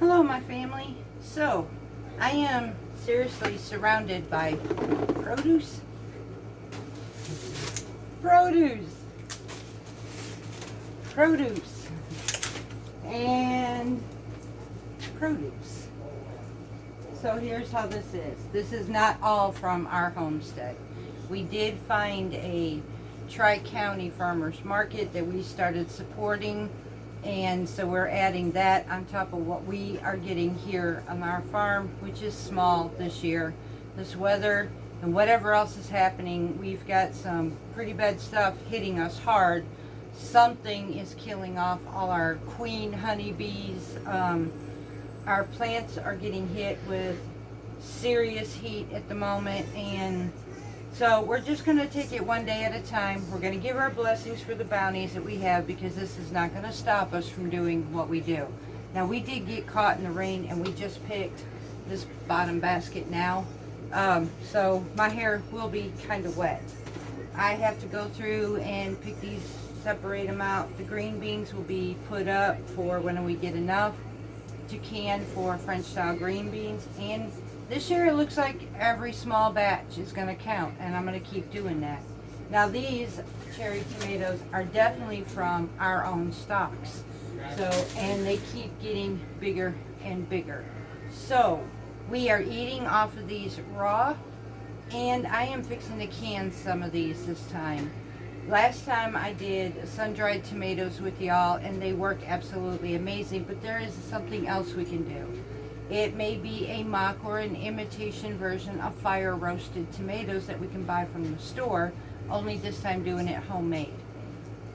Hello, my family. So, I am seriously surrounded by produce. Produce. And produce. So here's how this is. This is not all from our homestead. We did find a Tri-County Farmers Market that we started supporting, and so we're adding that on top of what we are getting here on our farm, which is small this year. This weather and whatever else is happening, we've got some pretty bad stuff hitting us hard. Something is killing off all our queen honeybees. Our plants are getting hit with serious heat at the moment, and so we're just going to take it one day at a time. We're going to give our blessings for the bounties that we have, because this is not going to stop us from doing what we do. Now, we did get caught in the rain, and we just picked this bottom basket now. So my hair will be kind of wet. I have to go through and pick these, separate them out. The green beans will be put up for when we get enough to can for French style green beans. And this year it looks like every small batch is going to count, and I'm going to keep doing that. Now, these cherry tomatoes are definitely from our own stocks. So, and they keep getting bigger and bigger. So we are eating off of these raw, and I am fixing to can some of these this time. Last time I did sun-dried tomatoes with y'all, and they work absolutely amazing, but there is something else we can do. It may be a mock or an imitation version of fire roasted tomatoes that we can buy from the store, only this time doing it homemade.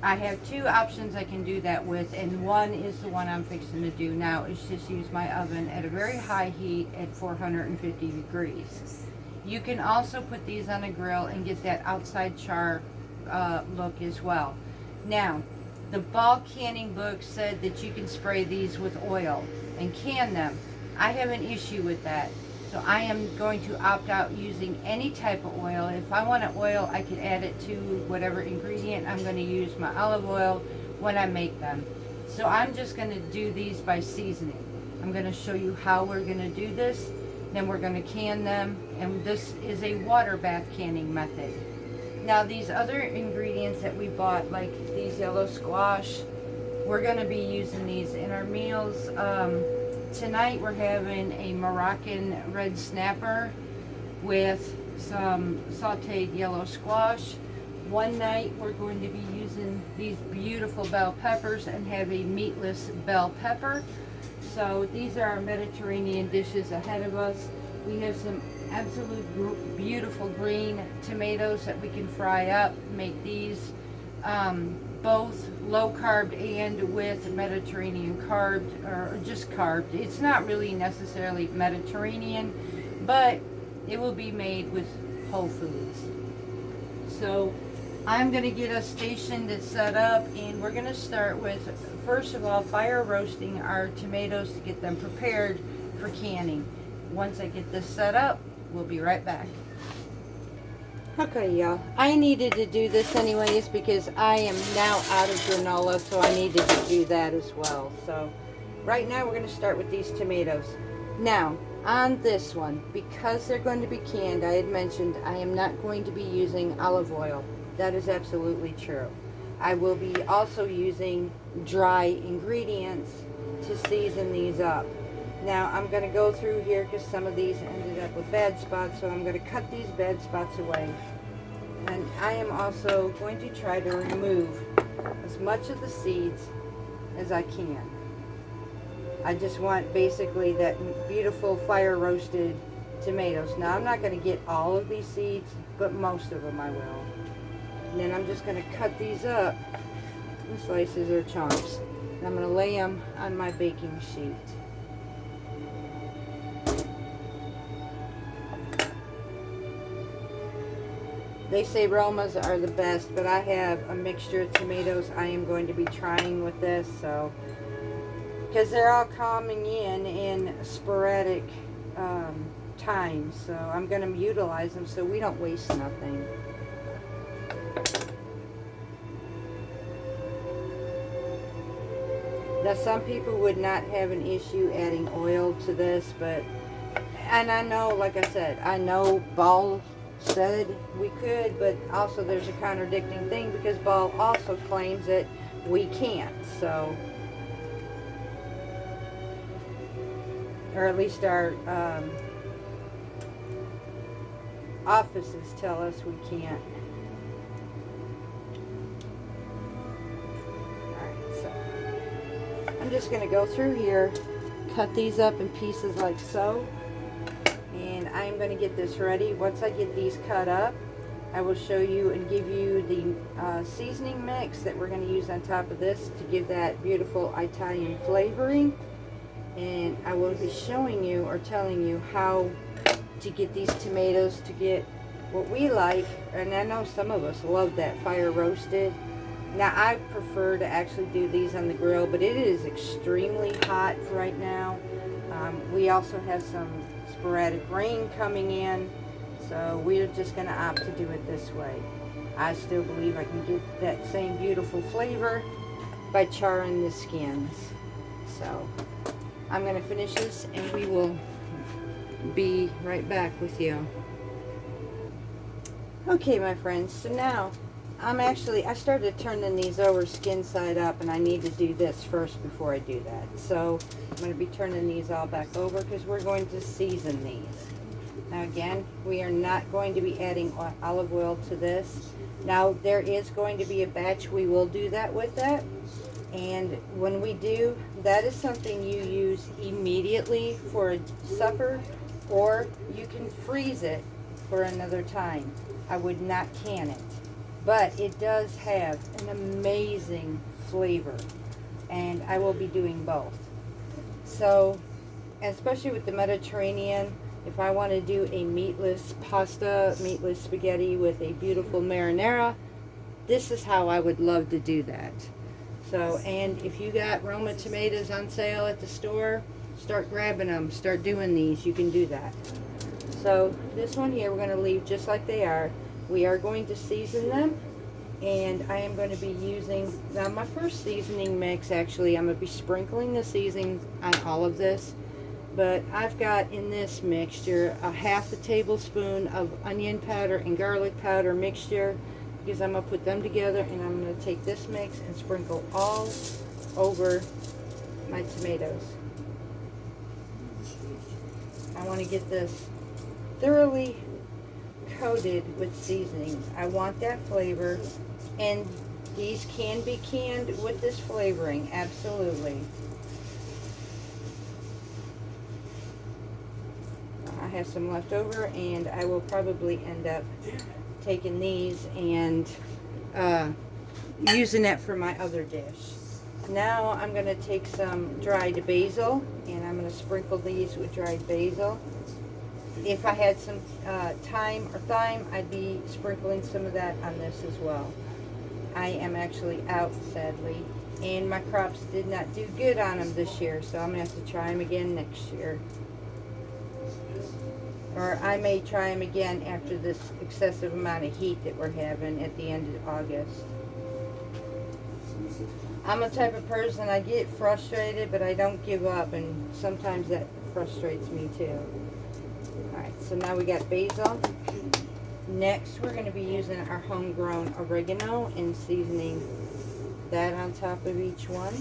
I have two options I can do that with, and one is the one I'm fixing to do now. It's just use my oven at a very high heat at 450 degrees. You can also put these on a grill and get that outside char look as well. Now, the bulk canning book said that you can spray these with oil and can them. I have an issue with that, so I am going to opt out using any type of oil. If I want an oil, I could add it to whatever ingredient. I'm going to use my olive oil when I make them. So I'm just going to do these by seasoning. I'm going to show you how we're going to do this. Then we're going to can them, and this is a water bath canning method. Now, these other ingredients that we bought, like these yellow squash, we're going to be using these in our meals. Tonight we're having a Moroccan red snapper with some sauteed yellow squash. One night we're going to be using these beautiful bell peppers and have a meatless bell pepper. So these are our Mediterranean dishes ahead of us. We have some absolute beautiful green tomatoes that we can fry up, make these both low carb and with Mediterranean carb, or just carb. It's not really necessarily Mediterranean, but it will be made with whole foods. So I'm going to get us stationed and set up, and we're going to start with, first of all, fire roasting our tomatoes to get them prepared for canning. Once I get this set up, we'll be right back. Okay, y'all, I needed to do this anyways because I am now out of granola, so I needed to do that as well. So right now we're going to start with these tomatoes. Now, on this one, because they're going to be canned, I had mentioned I am not going to be using olive oil. That is absolutely true. I will be also using dry ingredients to season these up. Now, I'm going to go through here because some of these ended up with bad spots, so I'm going to cut these bad spots away. And I am also going to try to remove as much of the seeds as I can. I just want basically that beautiful fire roasted tomatoes. Now, I'm not going to get all of these seeds, but most of them I will. And then I'm just going to cut these up in slices or chunks. And I'm going to lay them on my baking sheet. They say Romas are the best, but I have a mixture of tomatoes I am going to be trying with this, so because they're all coming in sporadic times, so I'm going to utilize them so we don't waste nothing. Now some people would not have an issue adding oil to this, but, and I know, like I said, I know Ball said we could, but also there's a contradicting thing because Ball also claims that we can't, so, or at least our offices tell us we can't. Alright, so I'm just going to go through here, cut these up in pieces like so, and I'm going to get this ready. Once I get these cut up, I will show you and give you the seasoning mix that we're going to use on top of this to give that beautiful Italian flavoring. And I will be showing you or telling you how to get these tomatoes to get what we like. And I know some of us love that fire roasted. Now I prefer to actually do these on the grill, but it is extremely hot right now. We also have some sporadic rain coming in, so we're just going to opt to do it this way. I still believe I can get that same beautiful flavor by charring the skins. So I'm going to finish this and we will be right back with you. Okay, my friends, so now I started turning these over skin side up, and I need to do this first before I do that. So I'm going to be turning these all back over because we're going to season these. Now again, we are not going to be adding olive oil to this. Now there is going to be a batch we will do that with that. And when we do, that is something you use immediately for a supper, or you can freeze it for another time. I would not can it. But it does have an amazing flavor, and I will be doing both. So, especially with the Mediterranean, if I want to do a meatless pasta, meatless spaghetti with a beautiful marinara, this is how I would love to do that. So, and if you got Roma tomatoes on sale at the store, start grabbing them, start doing these, you can do that. So, this one here we're going to leave just like they are. We are going to season them, and I am going to be using, now my first seasoning mix, actually, I'm going to be sprinkling the seasoning on all of this, but I've got in this mixture a half a tablespoon of onion powder and garlic powder mixture, because I'm going to put them together, and I'm going to take this mix and sprinkle all over my tomatoes. I want to get this thoroughly coated with seasonings. I want that flavor, and these can be canned with this flavoring, absolutely. I have some left over, and I will probably end up taking these and using it for my other dish. Now I'm going to take some dried basil, and I'm going to sprinkle these with dried basil. If I had some thyme or thyme, I'd be sprinkling some of that on this as well. I am actually out, sadly, and my crops did not do good on them this year, so I'm going to have to try them again next year. Or I may try them again after this excessive amount of heat that we're having at the end of August. I'm a type of person, I get frustrated, but I don't give up, and sometimes that frustrates me too. Alright, so now we got basil. Next, we're going to be using our homegrown oregano and seasoning that on top of each one.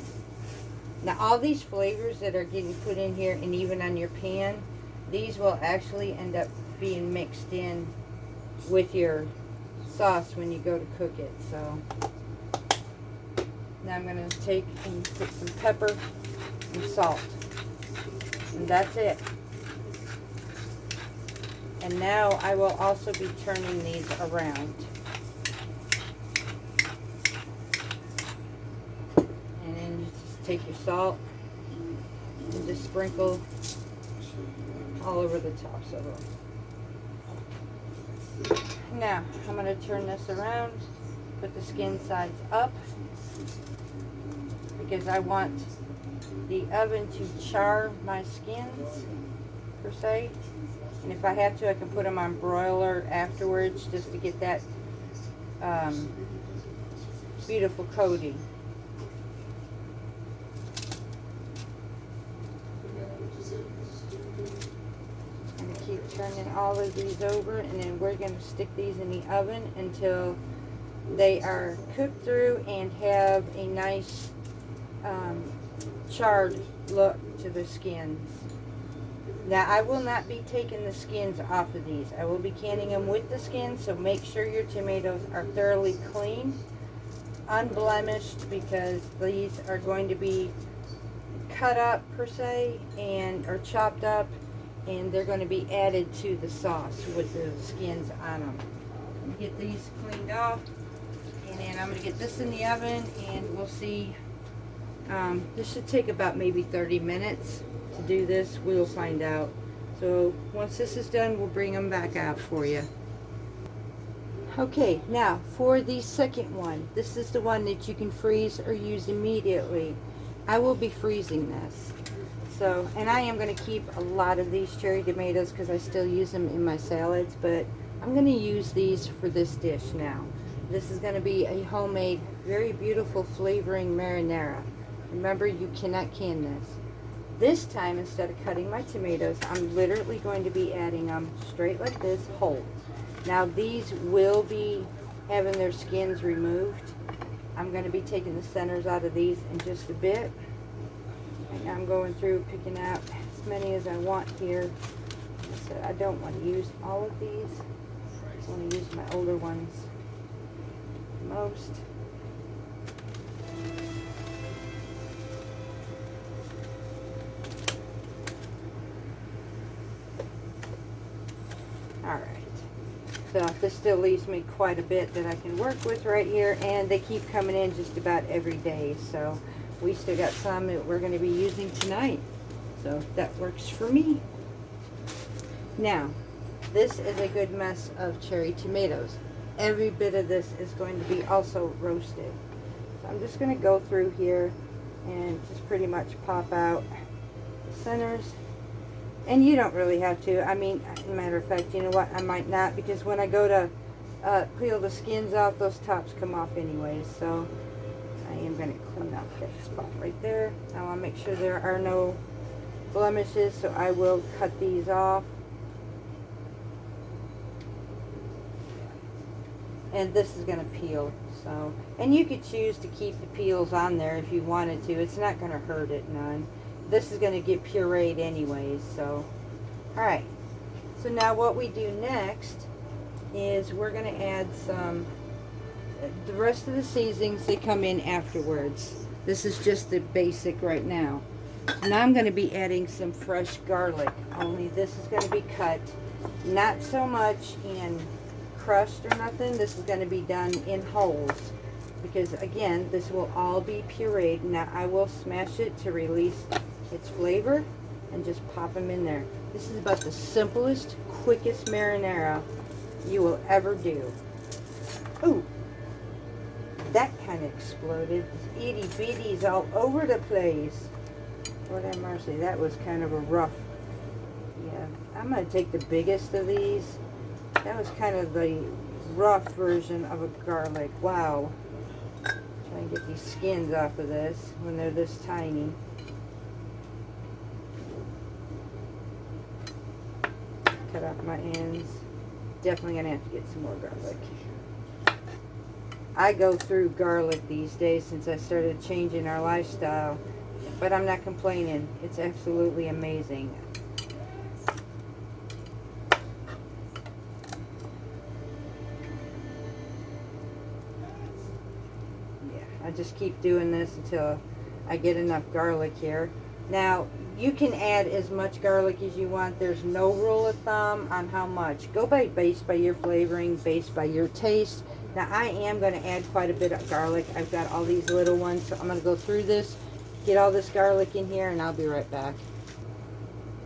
Now, all these flavors that are getting put in here, and even on your pan, these will actually end up being mixed in with your sauce when you go to cook it. So, now I'm going to take and put some pepper and salt. And that's it. And now I will also be turning these around. And then you just take your salt and just sprinkle all over the tops of them. Now, I'm going to turn this around, put the skin sides up, because I want the oven to char my skins, per se. And if I have to, I can put them on broiler afterwards just to get that beautiful coating. turning all of these over, and then we're going to stick these in the oven until they are cooked through and have a nice charred look to the skins. Now, I will not be taking the skins off of these. I will be canning them with the skins, so make sure your tomatoes are thoroughly clean, unblemished, because these are going to be cut up per se, or chopped up, and they're going to be added to the sauce with the skins on them. Get these cleaned off, and then I'm going to get this in the oven, and we'll see. This should take about maybe 30 minutes to do this. We'll find out. So once this is done, we'll bring them back out for you. Okay, now for the second one, this is the one that you can freeze or use immediately. I will be freezing this. So, and I am going to keep a lot of these cherry tomatoes because I still use them in my salads, but I'm going to use these for this dish now. This is going to be a homemade, very beautiful flavoring marinara. Remember, you cannot can this. This time, instead of cutting my tomatoes, I'm literally going to be adding them straight like this, whole. Now, these will be having their skins removed. I'm going to be taking the centers out of these in just a bit. And I'm going through picking out as many as I want here. Like I said, I don't want to use all of these. I want to use my older ones the most. Alright, so this still leaves me quite a bit that I can work with right here, and they keep coming in just about every day, so we still got some that we're going to be using tonight, so that works for me. Now, this is a good mess of cherry tomatoes. Every bit of this is going to be also roasted. So I'm just going to go through here and just pretty much pop out the centers. And you don't really have to. I mean, matter of fact, you know what? I might not, because when I go to peel the skins off, those tops come off anyways. So I am going to clean up that spot right there. I want to make sure there are no blemishes, so I will cut these off. And this is going to peel. So, and you could choose to keep the peels on there if you wanted to. It's not going to hurt it none. This is going to get pureed anyways, so alright. So now what we do next is we're going to add some, the rest of the seasonings, they come in afterwards. This is just the basic right now. Now I'm going to be adding some fresh garlic, only this is going to be cut, not so much in crushed or nothing. This is going to be done in wholes, because again, this will all be pureed. Now I will smash it to release its flavor and just pop them in there. This is about the simplest, quickest marinara you will ever do. Ooh, that kind of exploded. Itty bitties all over the place. Lord have mercy, that was kind of a rough. Yeah, I'm going to take the biggest of these. That was kind of the rough version of a garlic. Wow. Try and get these skins off of this when they're this tiny. Cut off my ends. Definitely going to have to get some more garlic. I go through garlic these days since I started changing our lifestyle, but I'm not complaining. It's absolutely amazing. I just keep doing this until I get enough garlic here. Now, you can add as much garlic as you want. There's no rule of thumb on how much. Go based by your flavoring, based by your taste. Now, I am going to add quite a bit of garlic. I've got all these little ones, so I'm going to go through this, get all this garlic in here, and I'll be right back.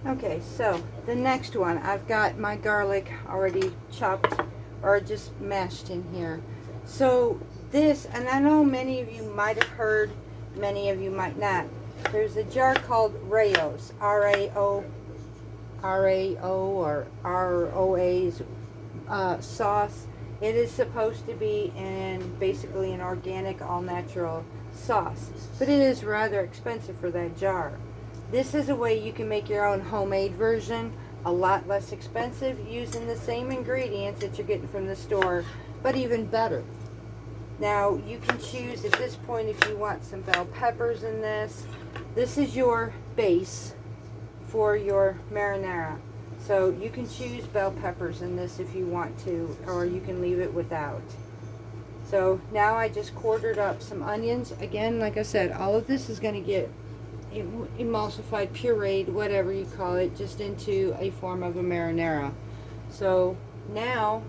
Okay, so the next one, I've got my garlic already chopped or just mashed in here. So this, and I know many of you might have heard, many of you might not. There's a jar called Rao's, R-A-O or R-O-A's sauce. It is supposed to be basically an organic, all-natural sauce, but it is rather expensive for that jar. This is a way you can make your own homemade version a lot less expensive, using the same ingredients that you're getting from the store, but even better. Now, you can choose at this point if you want some bell peppers in this. This is your base for your marinara. So you can choose bell peppers in this if you want to, or you can leave it without. So now I just quartered up some onions. Again, like I said, all of this is going to get emulsified, pureed, whatever you call it, just into a form of a marinara. So now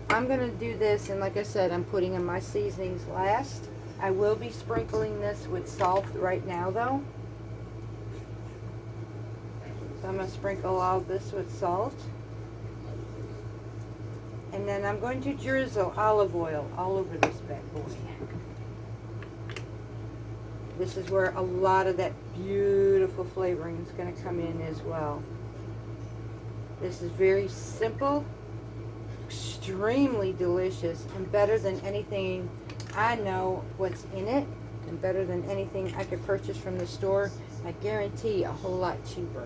I'm going to do this, and like I said, I'm putting in my seasonings last. I will be sprinkling this with salt right now though. So I'm going to sprinkle all this with salt. And then I'm going to drizzle olive oil all over this bad boy. This is where a lot of that beautiful flavoring is going to come in as well. This is very simple, extremely delicious, and better than anything I know what's in it, and better than anything I could purchase from the store. I guarantee a whole lot cheaper.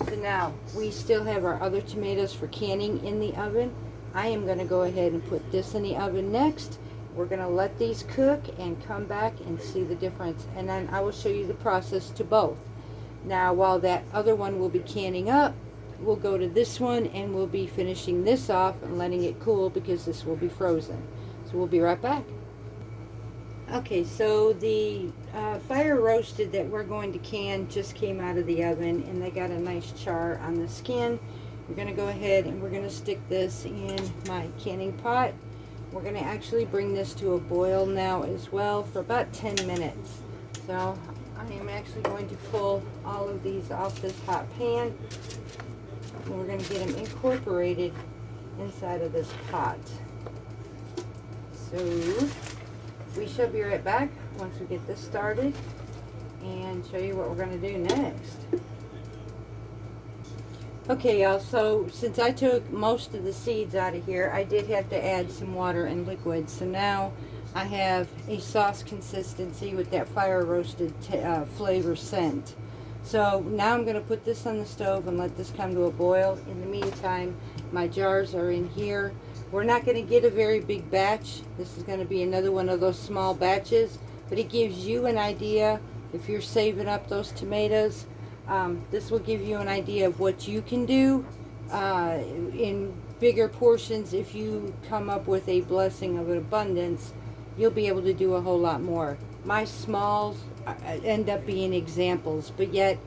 So now, we still have our other tomatoes for canning in the oven. I am going to go ahead and put this in the oven next. We're going to let these cook and come back and see the difference. And then I will show you the process to both. Now, while that other one will be canning up, we'll go to this one and we'll be finishing this off and letting it cool because this will be frozen. So we'll be right back. Okay, so the fire roasted that we're going to can just came out of the oven, and they got a nice char on the skin. We're going to go ahead and we're going to stick this in my canning pot. We're going to actually bring this to a boil now as well for about 10 minutes. So I am actually going to pull all of these off this hot pan, and we're going to get them incorporated inside of this pot. So we shall be right back once we get this started and show you what we're going to do next. Okay, y'all, so since I took most of the seeds out of here, I did have to add some water and liquid. So now I have a sauce consistency with that fire roasted flavor scent. So now I'm going to put this on the stove and let this come to a boil. In the meantime, my jars are in here. We're not going to get a very big batch. This is going to be another one of those small batches, but it gives you an idea if you're saving up those tomatoes. This will give you an idea of what you can do in bigger portions. If you come up with a blessing of an abundance, you'll be able to do a whole lot more. My smalls end up being examples, but yet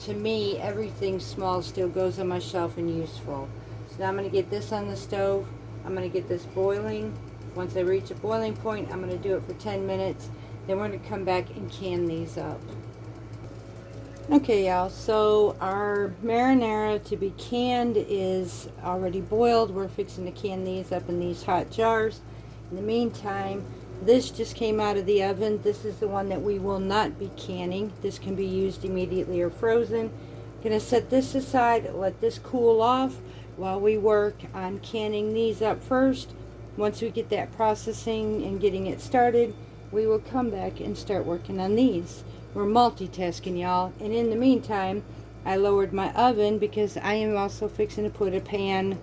to me everything small still goes on my shelf and useful. So now I'm going to get this on the stove. I'm going to get this boiling. Once I reach a boiling point, I'm going to do it for 10 minutes. Then we're going to come back and can these up. Okay, y'all, so our marinara to be canned is already boiled. We're fixing to can these up in these hot jars. In the meantime, this just came out of the oven. This is the one that we will not be canning. This can be used immediately or frozen. Gonna set this aside, let this cool off while we work on canning these up first. Once we get that processing and getting it started, we will come back and start working on these. We're multitasking, y'all. And in the meantime, I lowered my oven because I am also fixing to put a pan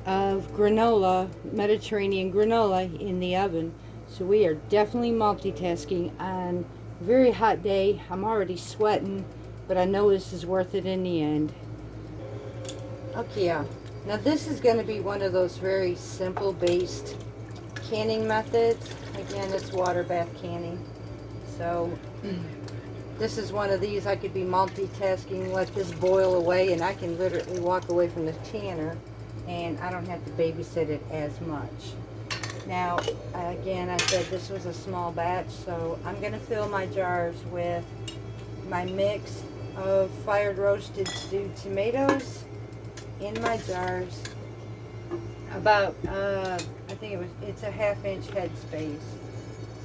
of granola, Mediterranean granola, in the oven. So we are definitely multitasking on a very hot day. I'm already sweating, but I know this is worth it in the end. Okay, yeah. Now this is going to be one of those very simple based canning methods. Again, it's water bath canning. So this is one of these I could be multitasking, let this boil away, and I can literally walk away from the canner and I don't have to babysit it as much. Now, again, I said this was a small batch, so I'm going to fill my jars with my mix of fired roasted stewed tomatoes in my jars. About, I think it's a 1/2 inch head space.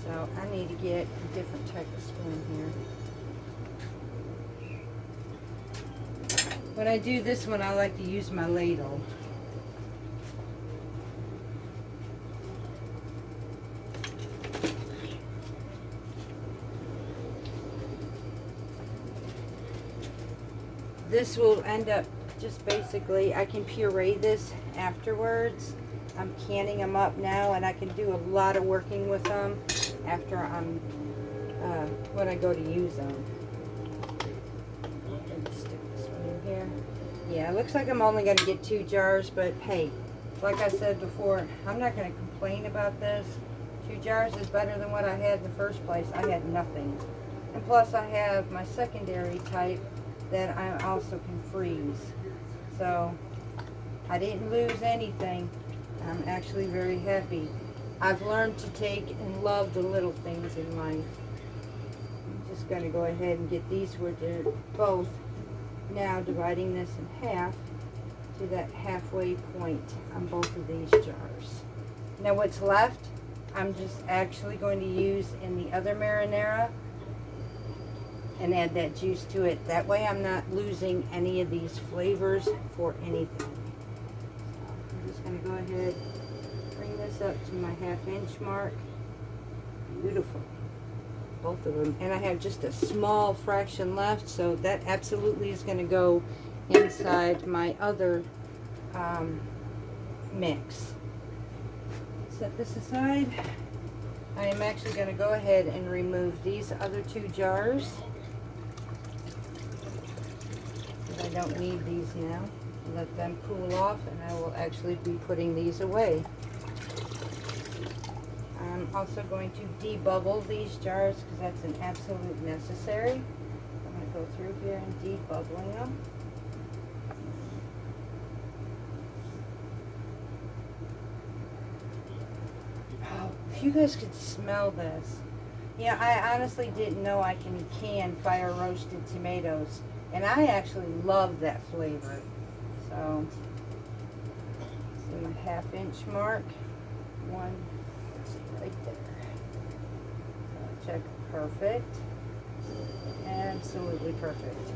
So I need to get a different type of spoon here. When I do this one, I like to use my ladle. This will end up just basically, I can puree this afterwards. I'm canning them up now, and I can do a lot of working with them after I'm, when I go to use them. Stick this one in here. Yeah, it looks like I'm only going to get 2 jars, but hey, like I said before, I'm not going to complain about this. 2 jars is better than what I had in the first place. I had nothing. And plus I have my secondary type that I also can freeze. So I didn't lose anything. I'm actually very happy. I've learned to take and love the little things in life. I'm just going to go ahead and get these where they're both now dividing this in half to that halfway point on both of these jars. Now what's left, I'm just actually going to use in the other marinara and add that juice to it. That way I'm not losing any of these flavors for anything. I'm just going to go ahead, bring this up to my 1/2 inch mark. Beautiful. Both of them. And I have just a small fraction left, so that absolutely is going to go inside my other mix. Set this aside. I am actually going to go ahead and remove these other 2 jars, because I don't need these now. Let them cool off, and I will actually be putting these away. I'm also going to debubble these jars because that's an absolute necessary. I'm going to go through here and debubbling them. Oh, if you guys could smell this. Yeah, I honestly didn't know I can can fire roasted tomatoes, and I actually love that flavor. So, see my 1/2 inch mark. One, let's see, right there. Check, perfect. Absolutely perfect.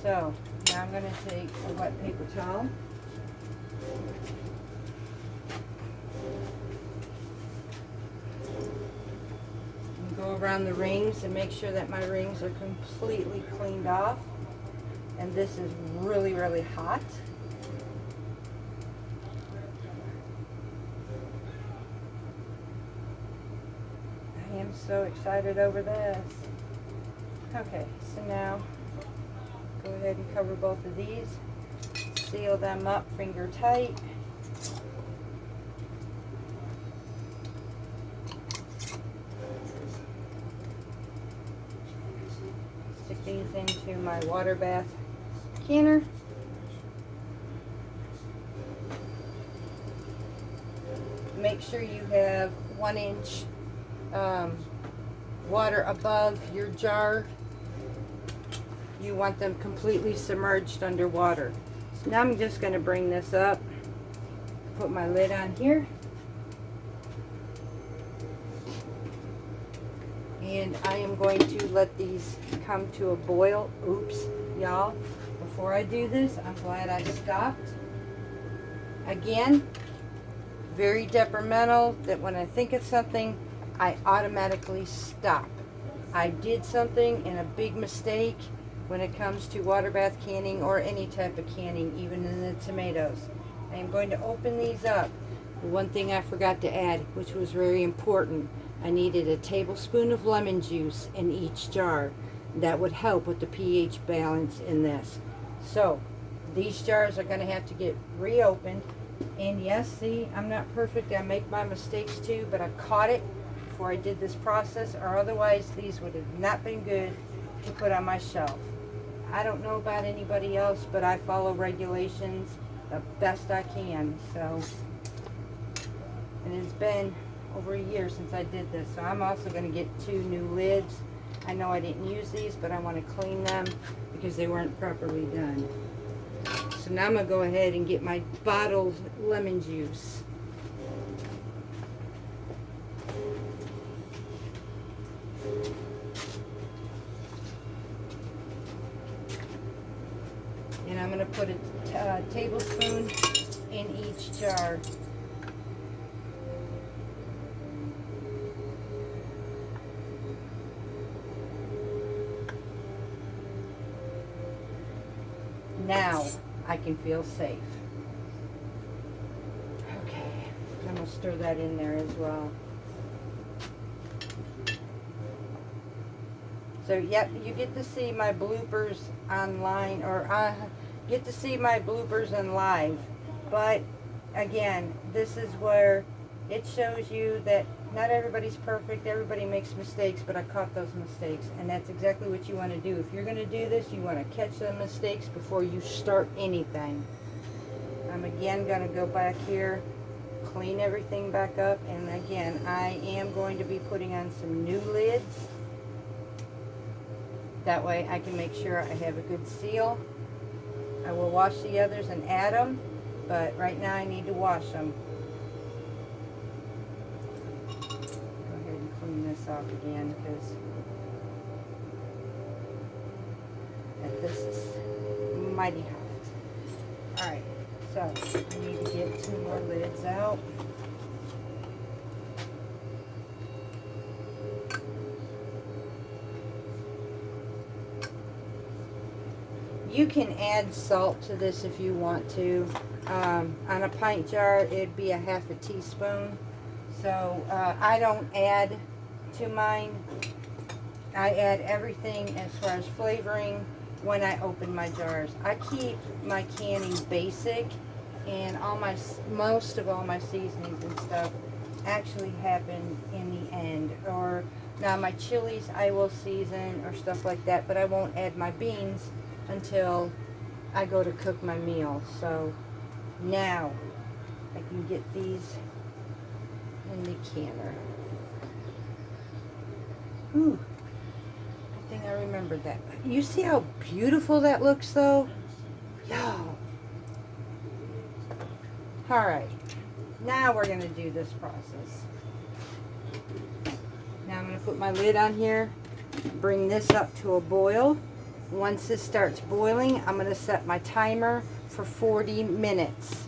So, now I'm going to take a wet paper towel. And go around the rings and make sure that my rings are completely cleaned off. And this is really, really hot. I am so excited over this. Okay, so now go ahead and cover both of these. Seal them up finger tight. Stick these into my water bath canner. Make sure you have 1 inch water above your jar. You want them completely submerged underwater. So now I'm just going to bring this up, put my lid on here, and I am going to let these come to a boil. Oops, y'all, before I do this, I'm glad I stopped. Again, very detrimental that when I think of something, I automatically stop. I did something and a big mistake when it comes to water bath canning or any type of canning, even in the tomatoes. I am going to open these up. One thing I forgot to add, which was very important, I needed a tablespoon of lemon juice in each jar. That would help with the pH balance in this. So these jars are going to have to get reopened. And yes, see, I'm not perfect. I make my mistakes too, but I caught it before I did this process, or otherwise these would have not been good to put on my shelf. I don't know about anybody else, but I follow regulations the best I can. So, and it's been over a year since I did this, so I'm also going to get 2 new lids. I know I didn't use these, but I want to clean them because they weren't properly done. So now I'm going to go ahead and get my bottled lemon juice. And I'm going to put a tablespoon in each jar. Now, I can feel safe. Okay, I'm gonna stir that in there as well. So yep, you get to see my bloopers online, or get to see my bloopers in live. But again, this is where it shows you that not everybody's perfect, everybody makes mistakes, but I caught those mistakes, and that's exactly what you want to do. If you're going to do this, you want to catch the mistakes before you start anything. I'm again going to go back here, clean everything back up, and again, I am going to be putting on some new lids. That way I can make sure I have a good seal. I will wash the others and add them, but right now I need to wash them. Go ahead and clean this off again, because this is mighty hot. Alright, so I need to get 2 more lids out. You can add salt to this if you want to. On a pint jar, it'd be a half a teaspoon. So I don't add to mine. I add everything as far as flavoring when I open my jars. I keep my canning basic, and most of all my seasonings and stuff actually happen in the end. Or now my chilies I will season or stuff like that, but I won't add my beans until I go to cook my meal. So now I can get these in the canner. Ooh, good thing I remembered that. You see how beautiful that looks though? Yo. Alright, now we're going to do this process. Now I'm going to put my lid on here, bring this up to a boil. Once this starts boiling, I'm going to set my timer for 40 minutes.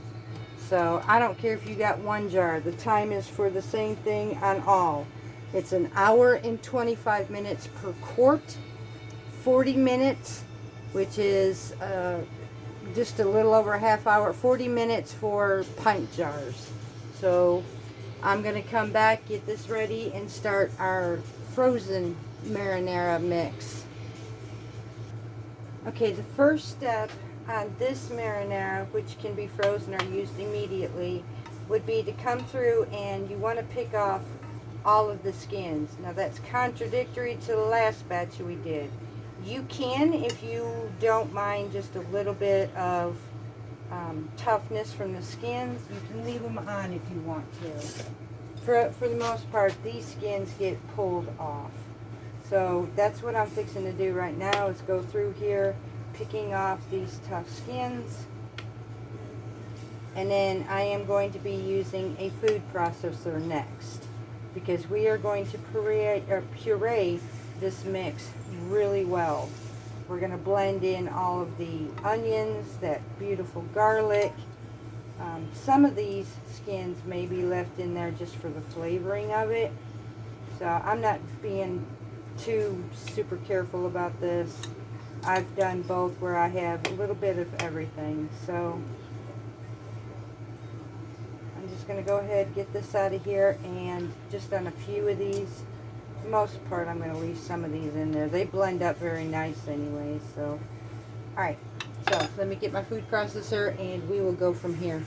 So I don't care if you got 1 jar. The time is for the same thing on all. It's 1 hour and 25 minutes per quart. 40 minutes, which is just a little over a half hour. 40 minutes for pint jars. So I'm going to come back, get this ready, and start our frozen marinara mix. Okay, the first step on this marinara, which can be frozen or used immediately, would be to come through and you want to pick off all of the skins. Now that's contradictory to the last batch we did. You can, if you don't mind just a little bit of toughness from the skins, you can leave them on if you want to. For the most part, these skins get pulled off. So that's what I'm fixing to do right now, is go through here, picking off these tough skins. And then I am going to be using a food processor next, because we are going to puree this mix really well. We're going to blend in all of the onions, that beautiful garlic. Some of these skins may be left in there just for the flavoring of it. So I'm not being too super careful about this. I've done both where I have a little bit of everything. So I'm just going to go ahead and get this out of here, and just on a few of these, most part I'm going to leave some of these in there. They blend up very nice anyway. So alright, so let me get my food processor and we will go from here.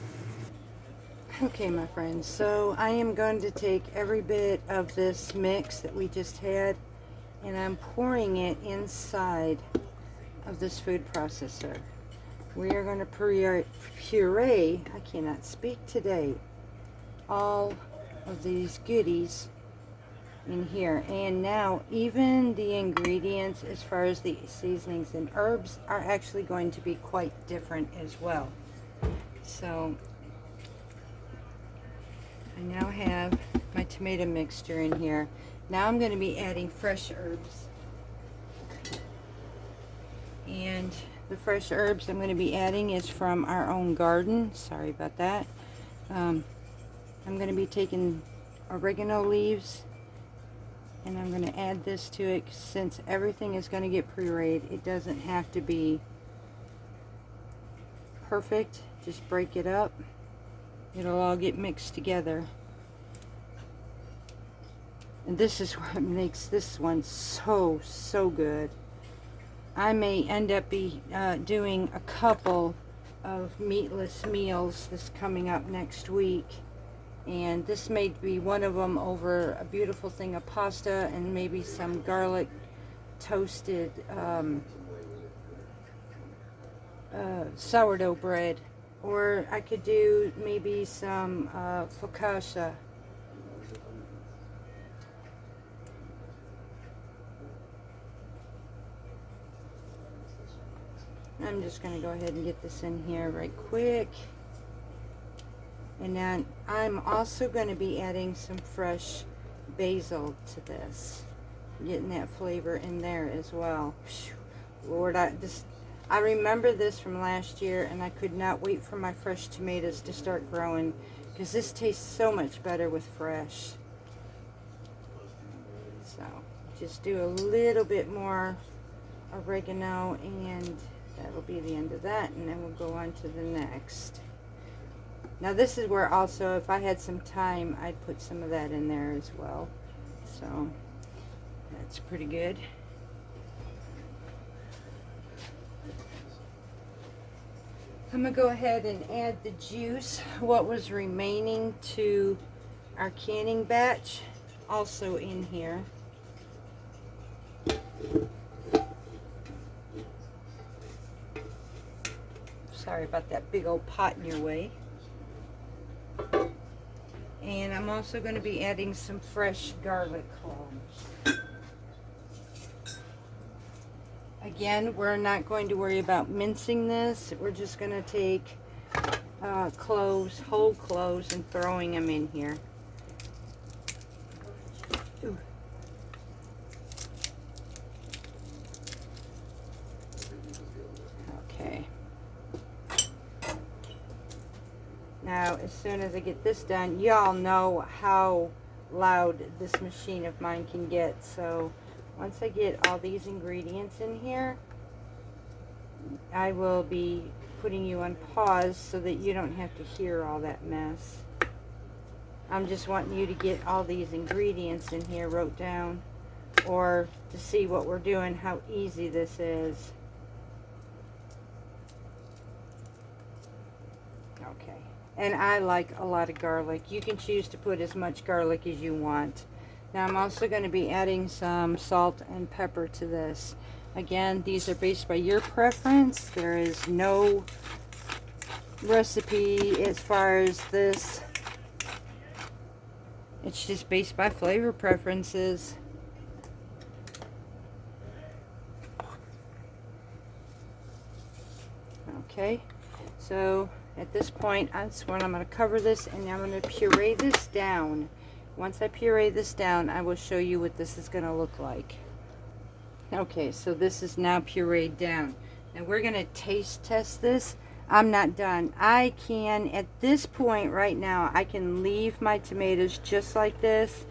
Okay my friends, so I am going to take every bit of this mix that we just had, and I'm pouring it inside of this food processor. We are going to puree, I cannot speak today, all of these goodies in here. And now even the ingredients as far as the seasonings and herbs are actually going to be quite different as well. So I now have my tomato mixture in here. Now I'm going to be adding fresh herbs. And the fresh herbs I'm going to be adding is from our own garden. Sorry about that. I'm going to be taking oregano leaves, and I'm going to add this to it. Since everything is going to get pureed, it doesn't have to be perfect. Just break it up. It'll all get mixed together. And this is what makes this one so good. I may end up doing a couple of meatless meals this coming up next week. And this may be one of them, over a beautiful thing of pasta and maybe some garlic toasted sourdough bread. Or I could do maybe some focaccia. I'm just going to go ahead and get this in here right quick. And then I'm also going to be adding some fresh basil to this. Getting that flavor in there as well. Lord, I remember this from last year, and I could not wait for my fresh tomatoes to start growing, because this tastes so much better with fresh. So just do a little bit more oregano, and that'll be the end of that, and then we'll go on to the next. Now this is where also, if I had some time, I'd put some of that in there as well. So that's pretty good. I'm going to go ahead and add the juice, what was remaining to our canning batch, also in here. Sorry about that big old pot in your way. And I'm also going to be adding some fresh garlic cloves. Again, we're not going to worry about mincing this. We're just going to take cloves, whole cloves, and throwing them in here. Ooh. Okay. Now, as soon as I get this done, y'all know how loud this machine of mine can get. So once I get all these ingredients in here, I will be putting you on pause so that you don't have to hear all that mess. I'm just wanting you to get all these ingredients in here wrote down, or to see what we're doing, how easy this is. Okay. And I like a lot of garlic. You can choose to put as much garlic as you want. Now I'm also going to be adding some salt and pepper to this. Again, these are based by your preference. There is no recipe as far as this. It's just based by flavor preferences. Okay, so at this point, that's when I'm going to cover this, and I'm going to puree this down. Once I puree this down, I will show you what this is going to look like. Okay, so this is now pureed down. Now we're going to taste test this. I'm not done. I can, at this point right now, I can leave my tomatoes just like this,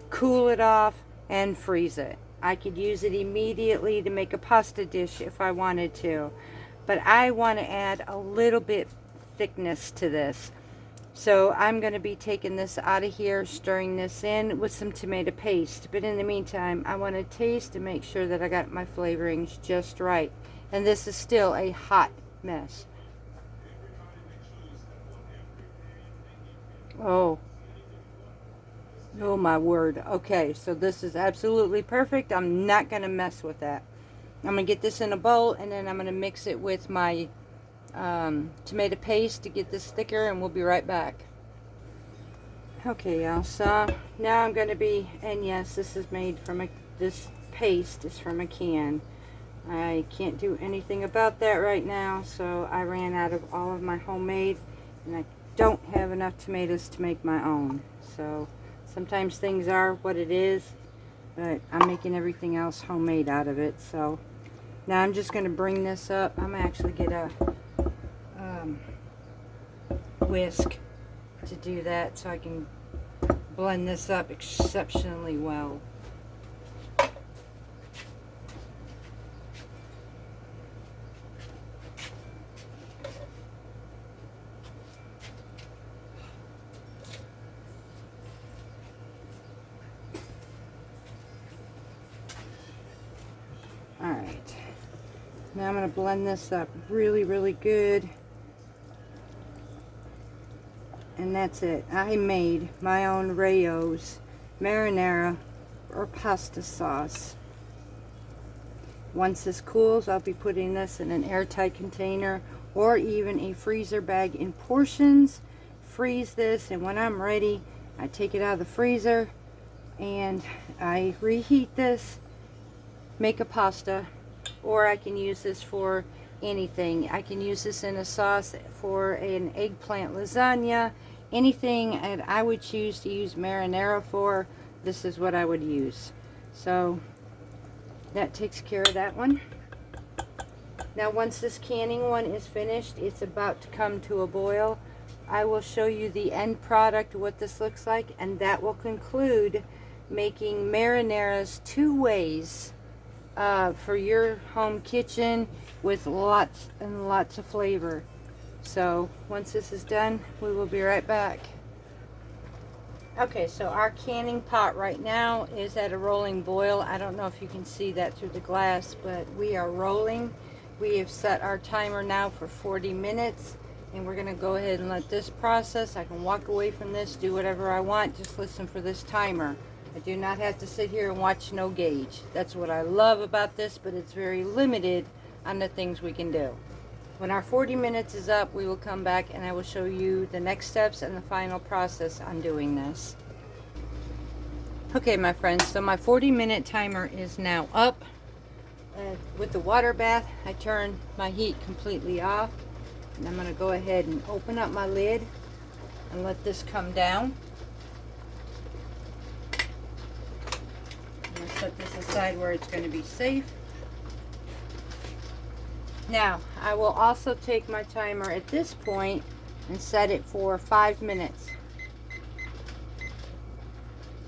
cool it off, and freeze it. I could use it immediately to make a pasta dish if I wanted to. But I want to add a little bit thickness to this. So I'm going to be taking this out of here, stirring this in with some tomato paste. But in the meantime, I want to taste to make sure that I got my flavorings just right. And this is still a hot mess. Oh my word. Okay, so this is absolutely perfect. I'm not going to mess with that. I'm going to get this in a bowl, and then I'm going to mix it with my tomato paste to get this thicker, and we'll be right back. Okay, y'all, so now I'm going to be, and yes, this is made from this paste is from a can. I can't do anything about that right now, so I ran out of all of my homemade, and I don't have enough tomatoes to make my own. So sometimes things are what it is, but I'm making everything else homemade out of it. So now I'm just going to bring this up. I'm going to actually get a whisk to do that so I can blend this up exceptionally well. Now I'm going to blend this up really, really good. And that's it. I made my own Rayo's marinara or pasta sauce. Once this cools, I'll be putting this in an airtight container or even a freezer bag in portions. Freeze this, and when I'm ready, I take it out of the freezer and I reheat this, make a pasta, or I can use this for anything. I can use this in a sauce for an eggplant lasagna. Anything that I would choose to use marinara for, this is what I would use. So that takes care of that one. Now once this canning one is finished, it's about to come to a boil. I will show you the end product, what this looks like, and that will conclude making marinaras 2 ways for your home kitchen with lots and lots of flavor. So once this is done, we will be right back. Okay, so our canning pot right now is at a rolling boil. I don't know if you can see that through the glass, but we are rolling. We have set our timer now for 40 minutes, and we're gonna go ahead and let this process. I can walk away from this, do whatever I want, just listen for this timer. I do not have to sit here and watch no gauge. That's what I love about this, but it's very limited on the things we can do. When our 40 minutes is up, we will come back and I will show you the next steps and the final process on doing this. Okay, my friends, so my 40-minute timer is now up. With the water bath, I turned my heat completely off. And I'm going to go ahead and open up my lid and let this come down. I'm going to set this aside where it's going to be safe. Now, I will also take my timer at this point and set it for 5 minutes.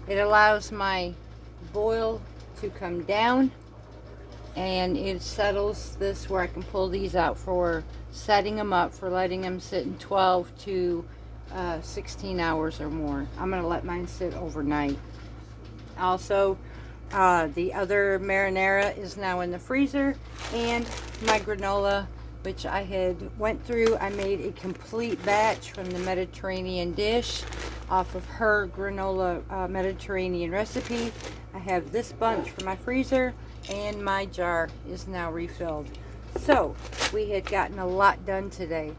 It allows my boil to come down, and it settles this where I can pull these out for setting them up for letting them sit in 12 to 16 hours or more. I'm going to let mine sit overnight. Also, the other marinara is now in the freezer, and my granola, which I had went through, I made a complete batch from the Mediterranean dish off of her granola Mediterranean recipe. I have this bunch for my freezer, and my jar is now refilled. So we had gotten a lot done today.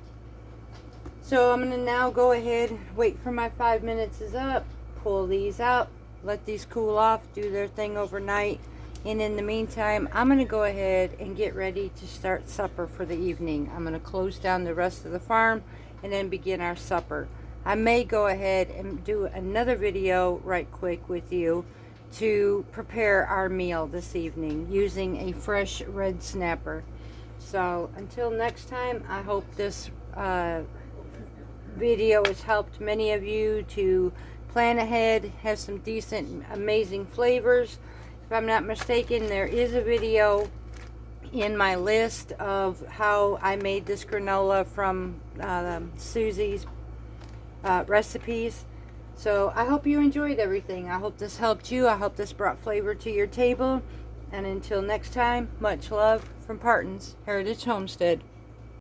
So I'm going to now go ahead, wait for my 5 minutes is up, pull these out, let these cool off, do their thing overnight, and in the meantime I'm going to go ahead and get ready to start supper for the evening. I'm going to close down the rest of the farm and then begin our supper. I may go ahead and do another video right quick with you to prepare our meal this evening using a fresh red snapper. So until next time, I hope this video has helped many of you to plan ahead, have some decent, amazing flavors. If I'm not mistaken, there is a video in my list of how I made this granola from Susie's recipes. So I hope you enjoyed everything. I hope this helped you. I hope this brought flavor to your table. And until next time, much love from Parton's Heritage Homestead.